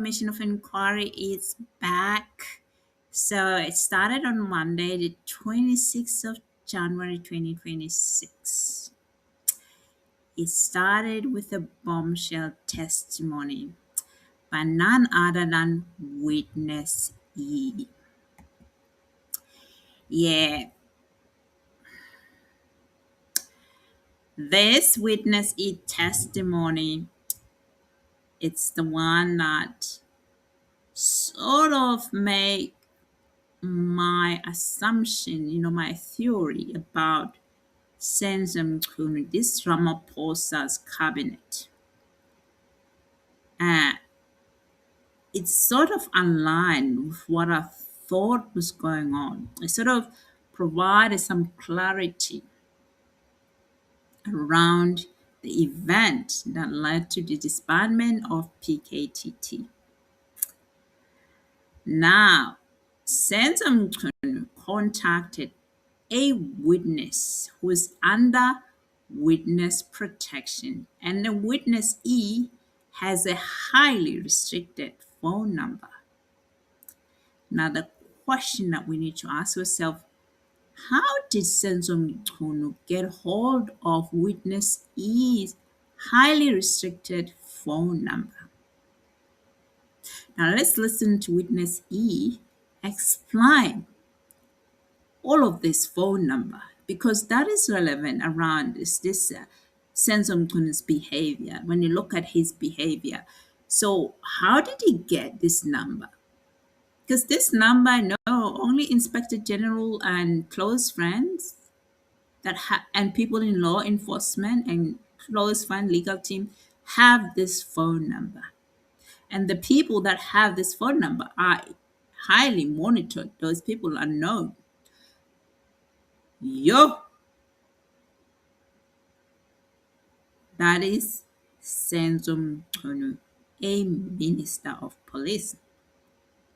Commission of Inquiry is back. So it started on Monday, the 26th of January 2026. It started with a bombshell testimony by none other than Witness E. Yeah, this Witness E testimony, it's the one that sort of make my assumption, my theory about Senzo Mchunu, this Ramaphosa's cabinet. Uh, it's sort of aligned with what I thought was going on. It sort of provided some clarity around the event that led to the disbandment of PKTT. Now, Senzo Mchunu contacted a witness who is under witness protection, and the witness E has a highly restricted phone number. Now, the question that we need to ask ourselves, how did Senzo Mchunu get hold of witness E's highly restricted phone number? Now, let's listen to witness E explain all of this phone number, because that is relevant around this Senzo Mchunu's behavior. When you look at his behavior, so how did he get this number? Because this number, I know only Inspector General and close friends and people in law enforcement and close friend legal team have this phone number, and the people that have this phone number are highly monitored. Those people are known. Yo, that is Senzo Mchunu, a minister of police.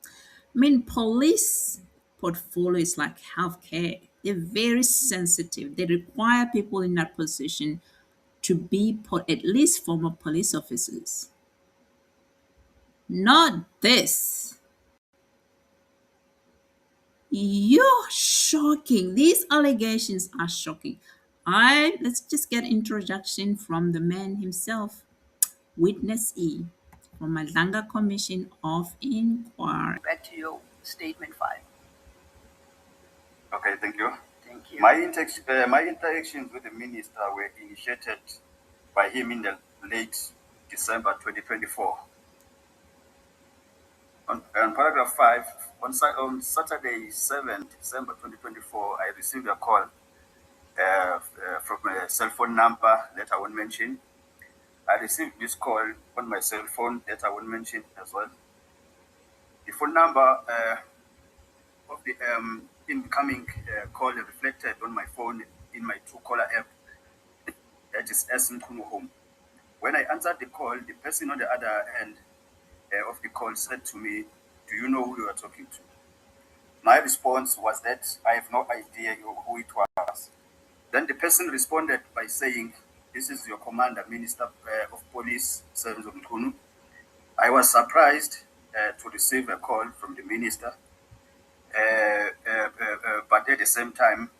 I mean, police portfolio is like healthcare. They're very sensitive. They require people in that position to be at least former police officers. Not this. You're shocking. These allegations are shocking. Let's just get introduction from the man himself, Witness E, from Madlanga Commission of Inquiry. Back to your statement 5. Okay, thank you. Thank you. My interactions with the minister were initiated by him in the late December 2024. On paragraph 5, on Saturday, 7th December 2024, I received a call from a cell phone number that I won't mention. I received this call on my cell phone that I won't mention as well. The phone number of the incoming call reflected on my phone in my Truecaller app, that is S. Mchunu Home. When I answered the call, the person on the other end of the call said to me, "Do you know who you are talking to?" My response was that I have no idea who it was. Then the person responded by saying, "This is your commander, Minister of Police, Senzo Mchunu." I was surprised to receive a call from the minister, but at the same time,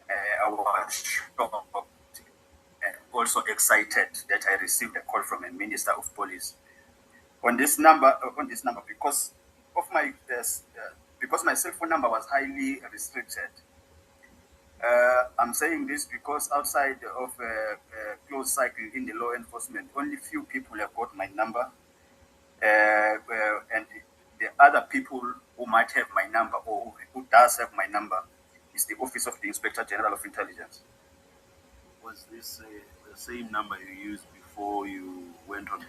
I was shocked and also excited that I received a call from a minister of police on this number, because of because my cell phone number was highly restricted. I'm saying this because outside of a closed cycle in the law enforcement, only few people have got my number, and the other people who might have my number or who does have my number is the Office of the Inspector General of Intelligence. Was this the same number you used before you went on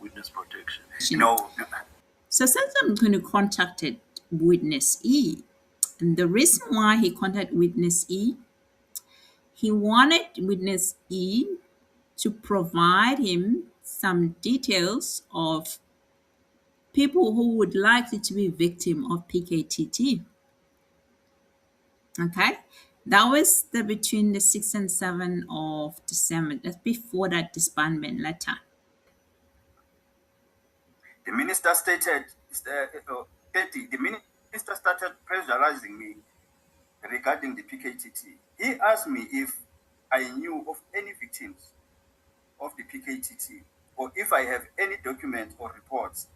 witness protection? No. So Senzo Mchunu contacted Witness E. And the reason why he contacted Witness E, he wanted Witness E to provide him some details of people who would likely to be victim of PKTT. Okay, that was between the 6th and 7th of December. That's before that disbandment letter. The minister stated, the minister started pressurizing me regarding the PKTT. He asked me if I knew of any victims of the PKTT, or if I have any documents or reports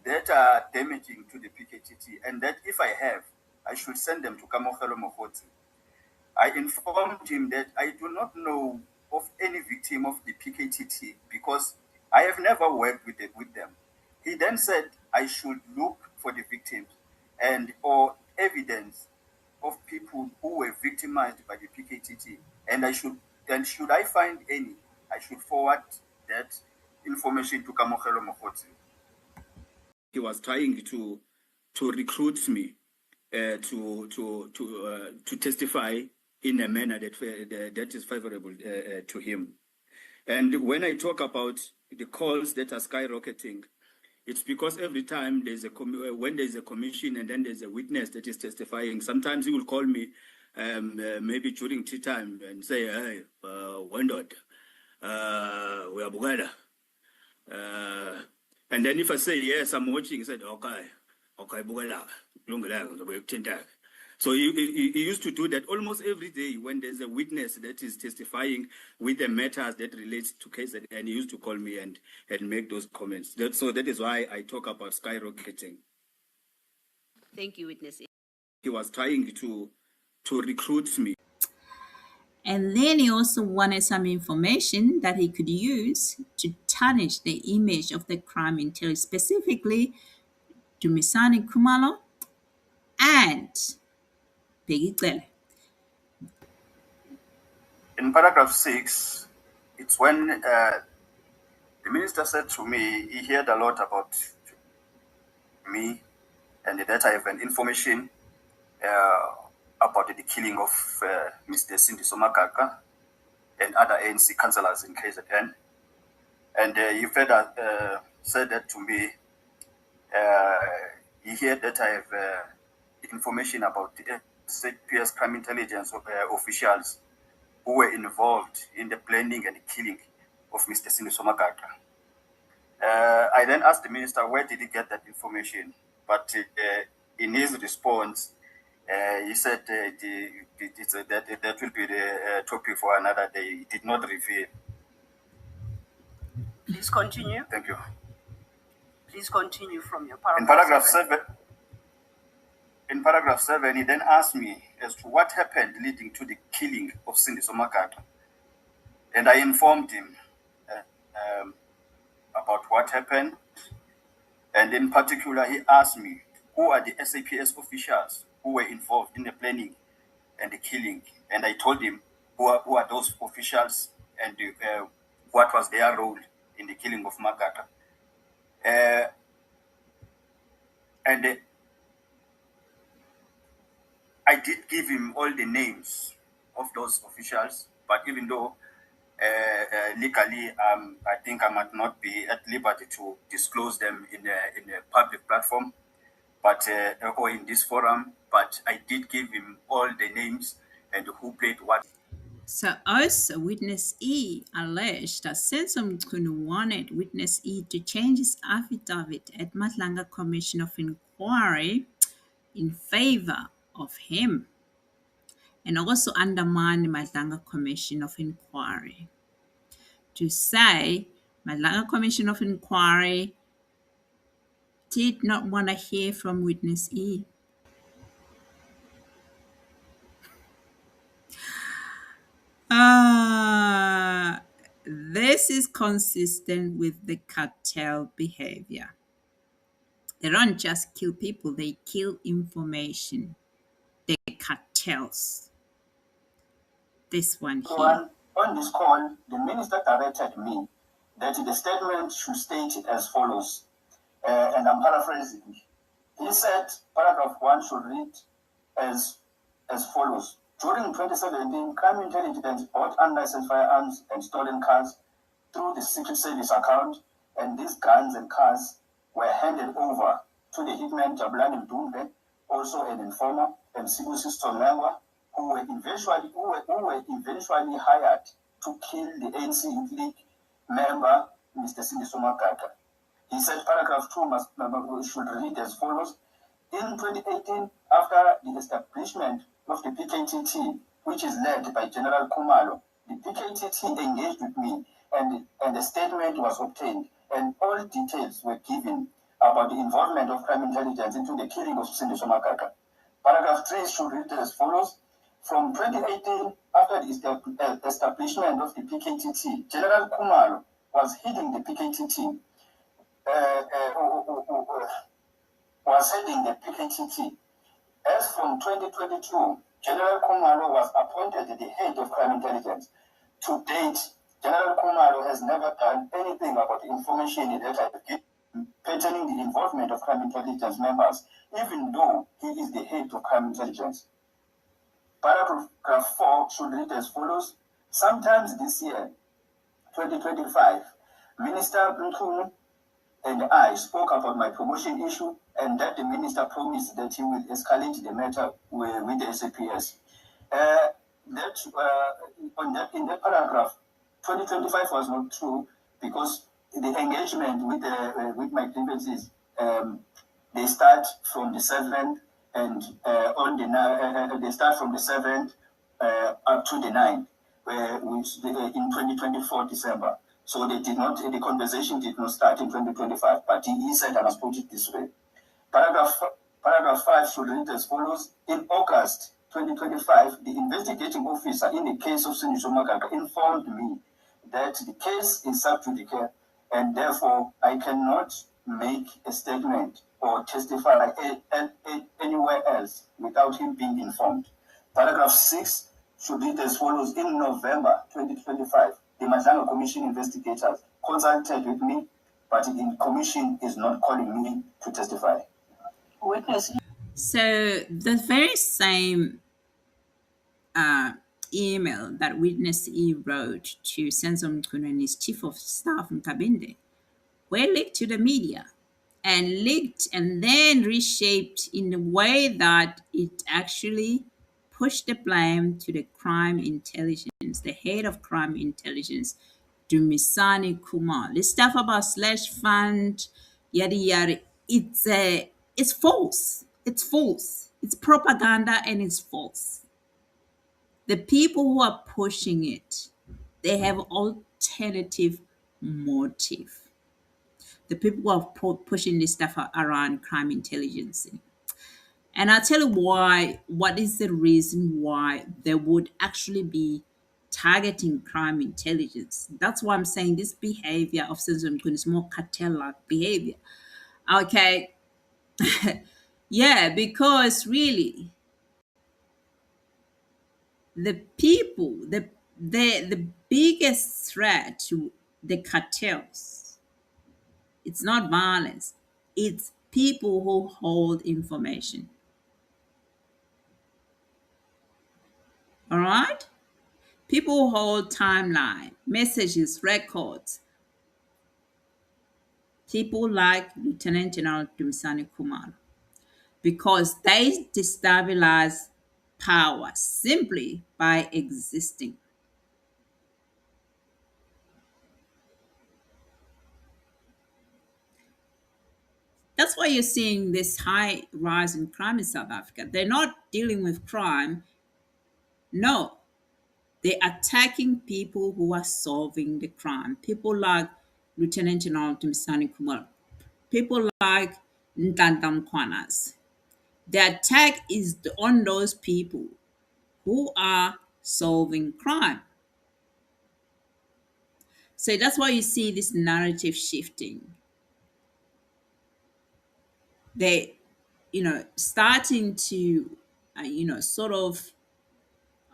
that are damaging to the PKTT, and that if I have, I should send them to Kamogelo Mokgotsi. I informed him that I do not know of any victim of the PKTT because I have never worked with them. He then said I should look for the victims or evidence of people who were victimized by the PKTT, and should I find any, I should forward that information to Kamogelo Mokgotsi. He was trying to recruit me to testify in a manner that is favorable to him. And when I talk about the calls that are skyrocketing, it's because every time when there's a commission and then there's a witness that is testifying, sometimes he will call me maybe during tea time and say, hey, Wendot, we are Bugada. And then if I say, yes, I'm watching, he said, okay, Bugada. So he used to do that almost every day when there's a witness that is testifying with the matters that relates to case, and he used to call me and make those comments. So that is why I talk about skyrocketing. Thank you, witness. He was trying to recruit me. And then he also wanted some information that he could use to tarnish the image of the crime intel, specifically Dumusani, Khumalo, and Bheki Cele. In paragraph 6, it's when the minister said to me, he heard a lot about me and that I have an information about the killing of Mr. Senzo Mchunu and other ANC councillors in KZN. And he further said that to me, he heard that I have information about the SAPS crime intelligence officials who were involved in the planning and the killing of Mr. Senzo Mchunu. I then asked the minister, where did he get that information? But in his response, he said that will be the topic for another day. He did not reveal. Please continue. Thank you. Please continue from your In paragraph. In paragraph 7, he then asked me as to what happened leading to the killing of Senzo Mchunu. And I informed him about what happened. And in particular, he asked me, who are the SAPS officials who were involved in the planning and the killing? And I told him who are those officials and what was their role in the killing of Mchunu. And I did give him all the names of those officials, but even though legally, I think I might not be at liberty to disclose them in a public platform, but or in this forum. But I did give him all the names and who played what. So also, Witness E alleged that Senzo Mchunu wanted Witness E to change his affidavit at Madlanga Commission of Inquiry in favor of him, and also undermine the Madlanga Commission of Inquiry. To say Madlanga Commission of Inquiry did not want to hear from Witness E. This is consistent with the cartel behavior. They don't just kill people, they kill information. They're cartels. This one here. On this call, the minister directed me that the statement should state as follows, and I'm paraphrasing. He said paragraph 1 should read as follows. During 2017, crime intelligence bought unlicensed firearms and stolen cars through the Secret Service account, and these guns and cars were handed over to the hitman Jabulani Mdumbe, also an informer, and Sibusi Sonengwa, who were eventually hired to kill the ANC Youth League member, Mr. Senzo Mchunu. He said paragraph 2 should read as follows. In 2018, after the establishment of the PKTT, which is led by General Khumalo, the PKTT engaged with me and a statement was obtained and all details were given about the involvement of crime intelligence into the killing of Senzo Mchunu. Paragraph 3 should read as follows. From 2018, after the establishment of the PKTT, General Khumalo was heading the PKTT. As from 2022, General Khumalo was appointed the head of crime intelligence. To date, General Khumalo has never done anything about the information that I have given pertaining the involvement of crime intelligence members, even though he is the head of crime intelligence. Paragraph 4 should read as follows. Sometimes this year, 2025, Minister Mchunu and I spoke about my promotion issue and that the minister promised that he will escalate the matter with the SAPS. In that paragraph, 2025 was not true because the engagement with my grievances, they start from the 7th and they start from the 7th up to the 9th, in 2024 December. So the conversation did not start in 2025, but he said, I must put it this way. Paragraph 5 should read as follows. In August 2025, the investigating officer in the case of Senzo Mchunu informed me that the case is sub judice and therefore I cannot make a statement or testify anywhere else without him being informed. Paragraph 6 should read as follows. In November 2025, the Madlanga Commission investigators consulted with me, but the commission is not calling me to testify. Witness. So the very same email that Witness E wrote to Senzo Mchunu and his chief of staff Mkabinde were leaked to the media and leaked and then reshaped in a way that it actually pushed the blame to the crime intelligence, the head of crime intelligence, Dumusani Kumar. The stuff about slush fund, yada yada, it's false. It's false. It's propaganda and it's false. The people who are pushing it, they have alternative motive. The people who are pushing this stuff around crime intelligence. And I'll tell you why, what is the reason why they would actually be targeting crime intelligence. That's why I'm saying this behavior of Senzo Mchunu is more cartel-like behavior. Okay. Yeah, because really, the people, the biggest threat to the cartels, it's not violence, it's people who hold information. All right? People who hold timeline, messages, records. People like Lieutenant General Dumusani Khumalo, because they destabilize power simply by existing. That's why you're seeing this high rise in crime in South Africa. They're not dealing with crime. No, they're attacking people who are solving the crime. People like Lieutenant General Dumusani Khumalo. People like Ntanta Mkhwana's. The attack is on those people who are solving crime. So that's why you see this narrative shifting. They, starting to, sort of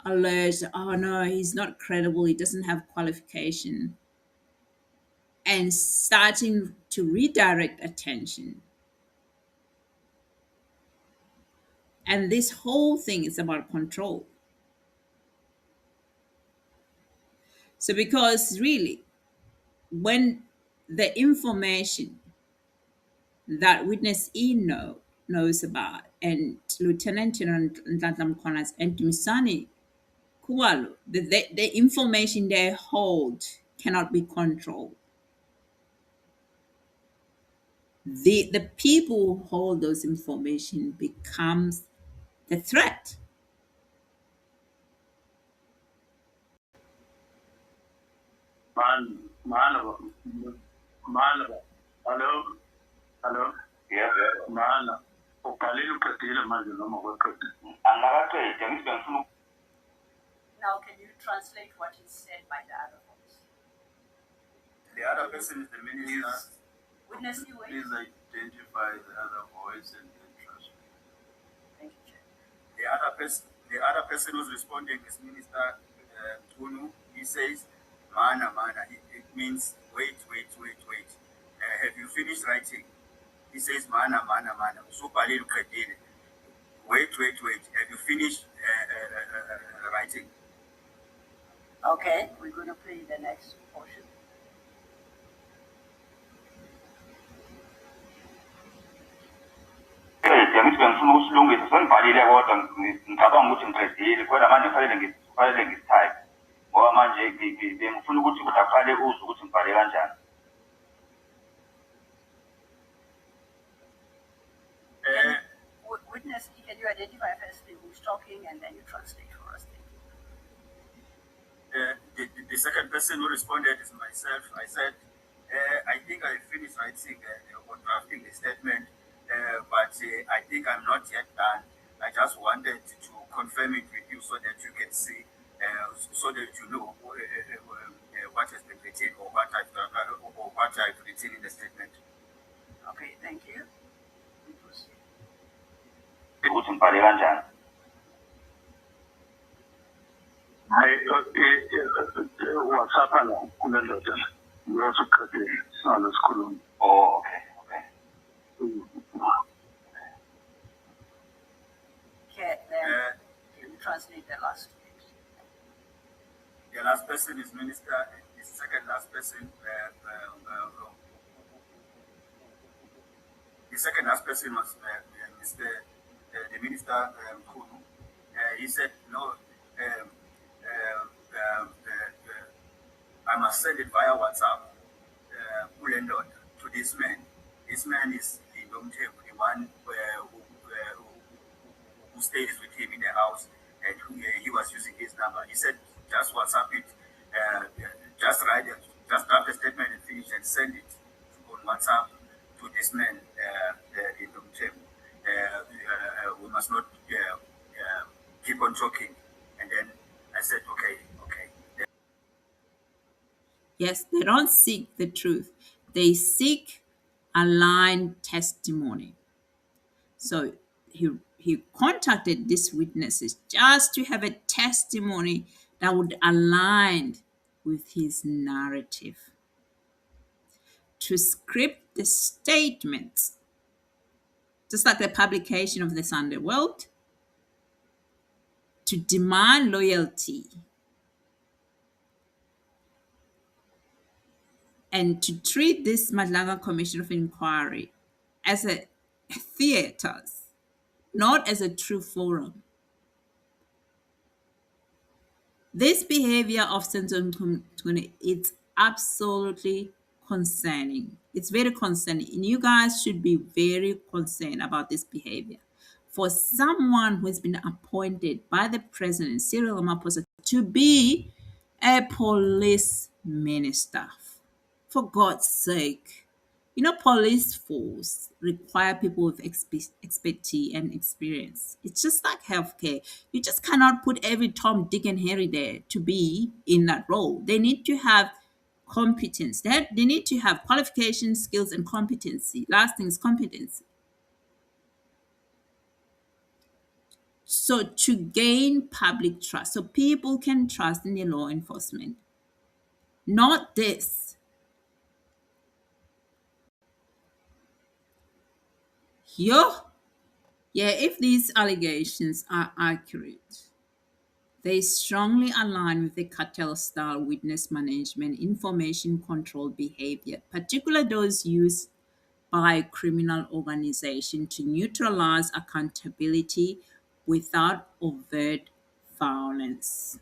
allege, oh no, he's not credible, he doesn't have qualification, and starting to redirect attention. And this whole thing is about control. So because really, when the information that Witness E knows about and Lieutenant General Ntanta Mkhwana's and Dumusani Khumalo, the information they hold cannot be controlled. the people who hold those information becomes the threat. Hello? Hello? Yes. Mana. Ukalili ukatile manje noma weqedile. Angakaqedi angithi ngifuna. Now, can you translate what is said by the other voice? The other person is the minister. Witness, you wait. Please identify the other voice and then translate. Thank you, Chair. The other person who's responding is Minister Mchunu. He says, "Mana, mana." It means wait. Have you finished writing? He says, "Mana, mana, mana." Supalil kredile. Wait. Have you finished writing? Okay, we're going to play the next portion. Angithi bengifuna ukusilungisa sengibhalile kodwa ngicabanga ukuthi ngiqedile kodwa manje kufanele ngisithathe ngoba manje bengifuna ukuthi aqale uzwe ukuthi ngibhale kanjani. Witness, can you identify firstly who's talking and then you translate for us? The second person who responded is myself. I said, I think I finished writing or drafting the statement, but I think I'm not yet done. I just wanted to confirm it with you so that you can see, so that you know what has been written or what I've written in the statement. Okay, thank you. WhatsApp now, kule ndoda. Yoza uqedile sala sikhuluma. Oh, okay. Okay, then can you translate the last bit? The last person is Minister. The second last person. The second last person was the Minister Mchunu. He said no. I must send it via WhatsApp to this man. This man is the one who stays with him in the house, and he was using his number. He said, just WhatsApp it, just write it, just draft the statement and finish and send it on WhatsApp to this man in Domtem. We must not keep on talking. And then I said, okay. Yes, they don't seek the truth. They seek aligned testimony. So he contacted these witnesses just to have a testimony that would align with his narrative. To script the statements, just like the publication of the Sunday World, to demand loyalty, and to treat this Madlanga Commission of Inquiry as a theater, not as a true forum. This behavior of Senzo Mchunu, it's absolutely concerning. It's very concerning. And you guys should be very concerned about this behavior. For someone who has been appointed by the president, Cyril Ramaphosa, to be a police minister, for God's sake. You know, police force require people with expertise and experience. It's just like healthcare. You just cannot put every Tom, Dick, and Harry there to be in that role. They need to have competence. They need to have qualifications, skills, and competency. Last thing is competency. So to gain public trust, so people can trust in the law enforcement. Not this. Yeah, if these allegations are accurate, they strongly align with the cartel-style witness management information control behavior, particularly those used by criminal organizations to neutralize accountability without overt violence.